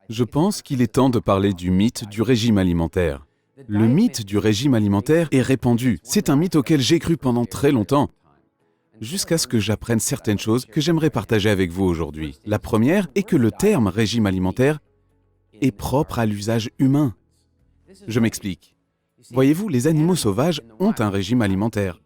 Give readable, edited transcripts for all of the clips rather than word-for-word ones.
Je pense qu'il est temps de parler du mythe du régime alimentaire. Le mythe du régime alimentaire est répandu. C'est un mythe auquel j'ai cru pendant très longtemps, jusqu'à ce que j'apprenne certaines choses que j'aimerais partager avec vous aujourd'hui. La première est que le terme régime alimentaire est propre à l'usage humain. Je m'explique. Voyez-vous, les animaux sauvages ont un régime alimentaire.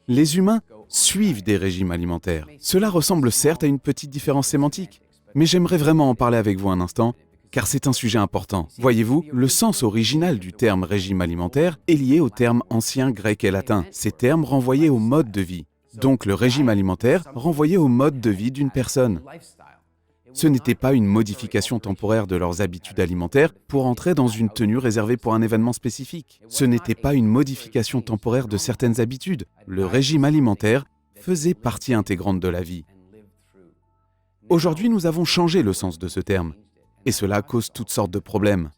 Les humains suivent des régimes alimentaires. Cela ressemble certes à une petite différence sémantique, mais j'aimerais vraiment en parler avec vous un instant, car c'est un sujet important. Voyez-vous, le sens original du terme régime alimentaire est lié au terme ancien grec et latin. Ces termes renvoyaient au mode de vie. Donc le régime alimentaire renvoyait au mode de vie d'une personne. Ce n'était pas une modification temporaire de leurs habitudes alimentaires pour entrer dans une tenue réservée pour un événement spécifique. Ce n'était pas une modification temporaire de certaines habitudes. Le régime alimentaire faisait partie intégrante de la vie. Aujourd'hui, nous avons changé le sens de ce terme, et cela cause toutes sortes de problèmes.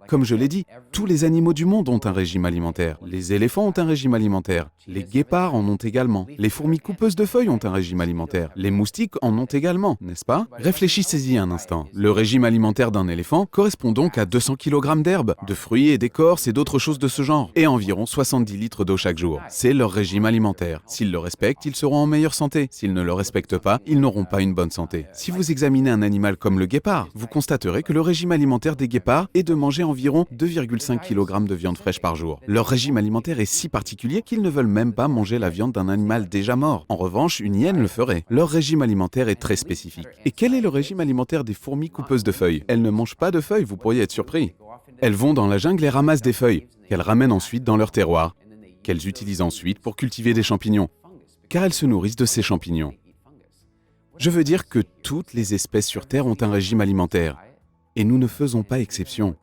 Comme je l'ai dit, tous les animaux du monde ont un régime alimentaire. Les éléphants ont un régime alimentaire. Les guépards en ont également. Les fourmis coupeuses de feuilles ont un régime alimentaire. Les moustiques en ont également, n'est-ce pas? Réfléchissez-y un instant. Le régime alimentaire d'un éléphant correspond donc à 200 kg d'herbe, de fruits et d'écorces et d'autres choses de ce genre, et environ 70 litres d'eau chaque jour. C'est leur régime alimentaire. S'ils le respectent, ils seront en meilleure santé. S'ils ne le respectent pas, ils n'auront pas une bonne santé. Si vous examinez un animal comme le guépard, vous constaterez que le régime alimentaire des guépards est de manger environ 2,5 kg de viande fraîche par jour. Leur régime alimentaire est si particulier qu'ils ne veulent même pas manger la viande d'un animal déjà mort. En revanche, une hyène le ferait. Leur régime alimentaire est très spécifique. Et quel est le régime alimentaire des fourmis coupeuses de feuilles? Elles ne mangent pas de feuilles, vous pourriez être surpris. Elles vont dans la jungle et ramassent des feuilles, qu'elles ramènent ensuite dans leur terroir, qu'elles utilisent ensuite pour cultiver des champignons, car elles se nourrissent de ces champignons. Je veux dire que toutes les espèces sur Terre ont un régime alimentaire, et nous ne faisons pas exception.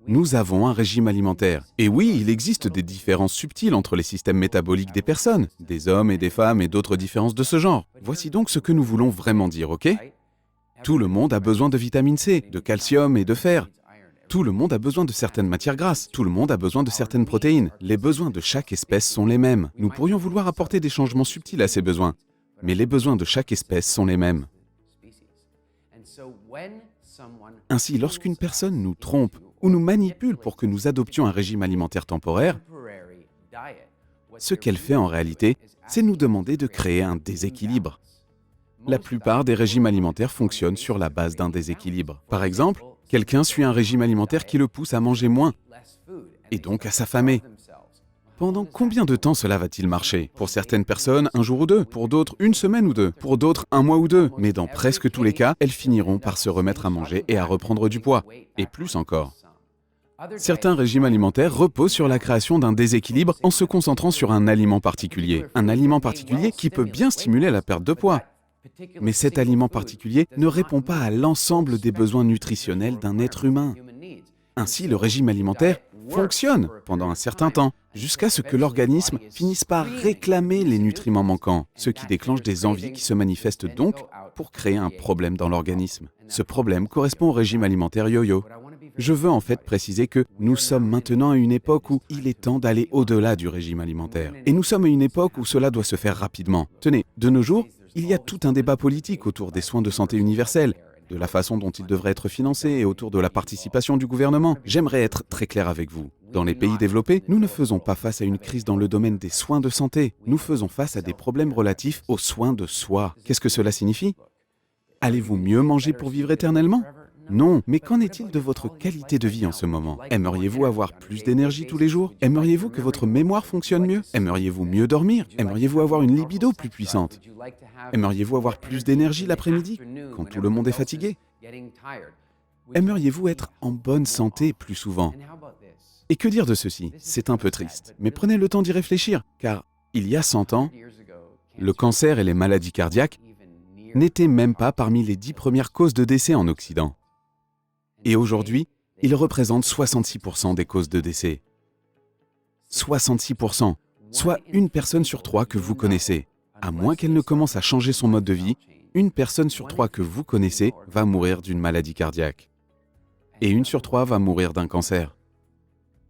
Nous avons un régime alimentaire. Et oui, il existe des différences subtiles entre les systèmes métaboliques des personnes, des hommes et des femmes et d'autres différences de ce genre. Voici donc ce que nous voulons vraiment dire, ok? Tout le monde a besoin de vitamine C, de calcium et de fer. Tout le monde a besoin de certaines matières grasses. Tout le monde a besoin de certaines protéines. Les besoins de chaque espèce sont les mêmes. Nous pourrions vouloir apporter des changements subtils à ces besoins, mais les besoins de chaque espèce sont les mêmes. Ainsi, lorsqu'une personne nous trompe ou nous manipule pour que nous adoptions un régime alimentaire temporaire, ce qu'elle fait en réalité, c'est nous demander de créer un déséquilibre. La plupart des régimes alimentaires fonctionnent sur la base d'un déséquilibre. Par exemple, quelqu'un suit un régime alimentaire qui le pousse à manger moins, et donc à s'affamer. Pendant combien de temps cela va-t-il marcher? Pour certaines personnes, un jour ou deux. Pour d'autres, une semaine ou deux. Pour d'autres, un mois ou deux. Mais dans presque tous les cas, elles finiront par se remettre à manger et à reprendre du poids. Et plus encore. Certains régimes alimentaires reposent sur la création d'un déséquilibre en se concentrant sur un aliment particulier. Un aliment particulier qui peut bien stimuler la perte de poids. Mais cet aliment particulier ne répond pas à l'ensemble des besoins nutritionnels d'un être humain. Ainsi, le régime alimentaire fonctionne pendant un certain temps, jusqu'à ce que l'organisme finisse par réclamer les nutriments manquants, ce qui déclenche des envies qui se manifestent donc pour créer un problème dans l'organisme. Ce problème correspond au régime alimentaire yo-yo. Je veux en fait préciser que nous sommes maintenant à une époque où il est temps d'aller au-delà du régime alimentaire. Et nous sommes à une époque où cela doit se faire rapidement. Tenez, de nos jours, il y a tout un débat politique autour des soins de santé universels, de la façon dont ils devraient être financés et autour de la participation du gouvernement. J'aimerais être très clair avec vous. Dans les pays développés, nous ne faisons pas face à une crise dans le domaine des soins de santé. Nous faisons face à des problèmes relatifs aux soins de soi. Qu'est-ce que cela signifie? Allez-vous mieux manger pour vivre éternellement? Non, mais qu'en est-il de votre qualité de vie en ce moment? Aimeriez-vous avoir plus d'énergie tous les jours? Aimeriez-vous que votre mémoire fonctionne mieux? Aimeriez-vous mieux dormir? Aimeriez-vous avoir une libido plus puissante? Aimeriez-vous avoir plus d'énergie l'après-midi, quand tout le monde est fatigué? Aimeriez-vous être en bonne santé plus souvent? Et que dire de ceci? C'est un peu triste, mais prenez le temps d'y réfléchir, car il y a 100 ans, le cancer et les maladies cardiaques n'étaient même pas parmi les 10 premières causes de décès en Occident. Et aujourd'hui, ils représentent 66% des causes de décès. 66%, soit une personne sur 3 que vous connaissez. À moins qu'elle ne commence à changer son mode de vie, une personne sur 3 que vous connaissez va mourir d'une maladie cardiaque. Et une sur 3 va mourir d'un cancer.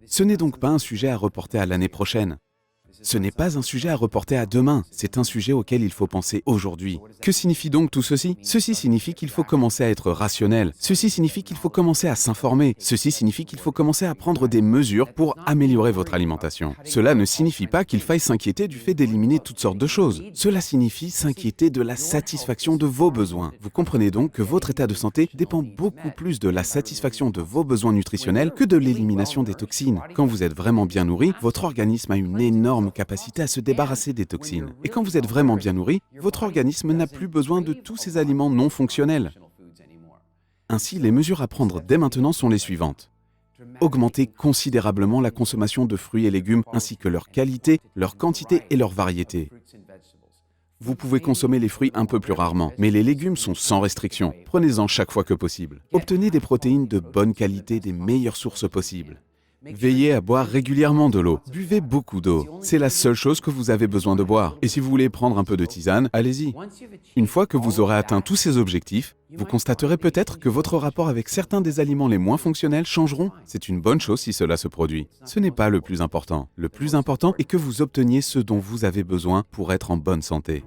Ce n'est donc pas un sujet à reporter à l'année prochaine. Ce n'est pas un sujet à reporter à demain, c'est un sujet auquel il faut penser aujourd'hui. Que signifie donc tout ceci? Ceci signifie qu'il faut commencer à être rationnel. Ceci signifie qu'il faut commencer à s'informer. Ceci signifie qu'il faut commencer à prendre des mesures pour améliorer votre alimentation. Cela ne signifie pas qu'il faille s'inquiéter du fait d'éliminer toutes sortes de choses. Cela signifie s'inquiéter de la satisfaction de vos besoins. Vous comprenez donc que votre état de santé dépend beaucoup plus de la satisfaction de vos besoins nutritionnels que de l'élimination des toxines. Quand vous êtes vraiment bien nourri, votre organisme a une énorme capacité à se débarrasser des toxines. Et quand vous êtes vraiment bien nourri, votre organisme n'a plus besoin de tous ces aliments non fonctionnels. Ainsi, les mesures à prendre dès maintenant sont les suivantes. Augmentez considérablement la consommation de fruits et légumes ainsi que leur qualité, leur quantité et leur variété. Vous pouvez consommer les fruits un peu plus rarement, mais les légumes sont sans restriction. Prenez-en chaque fois que possible. Obtenez des protéines de bonne qualité des meilleures sources possibles. Veillez à boire régulièrement de l'eau. Buvez beaucoup d'eau. C'est la seule chose que vous avez besoin de boire. Et si vous voulez prendre un peu de tisane, allez-y. Une fois que vous aurez atteint tous ces objectifs, vous constaterez peut-être que votre rapport avec certains des aliments les moins fonctionnels changeront. C'est une bonne chose si cela se produit. Ce n'est pas le plus important. Le plus important est que vous obteniez ce dont vous avez besoin pour être en bonne santé.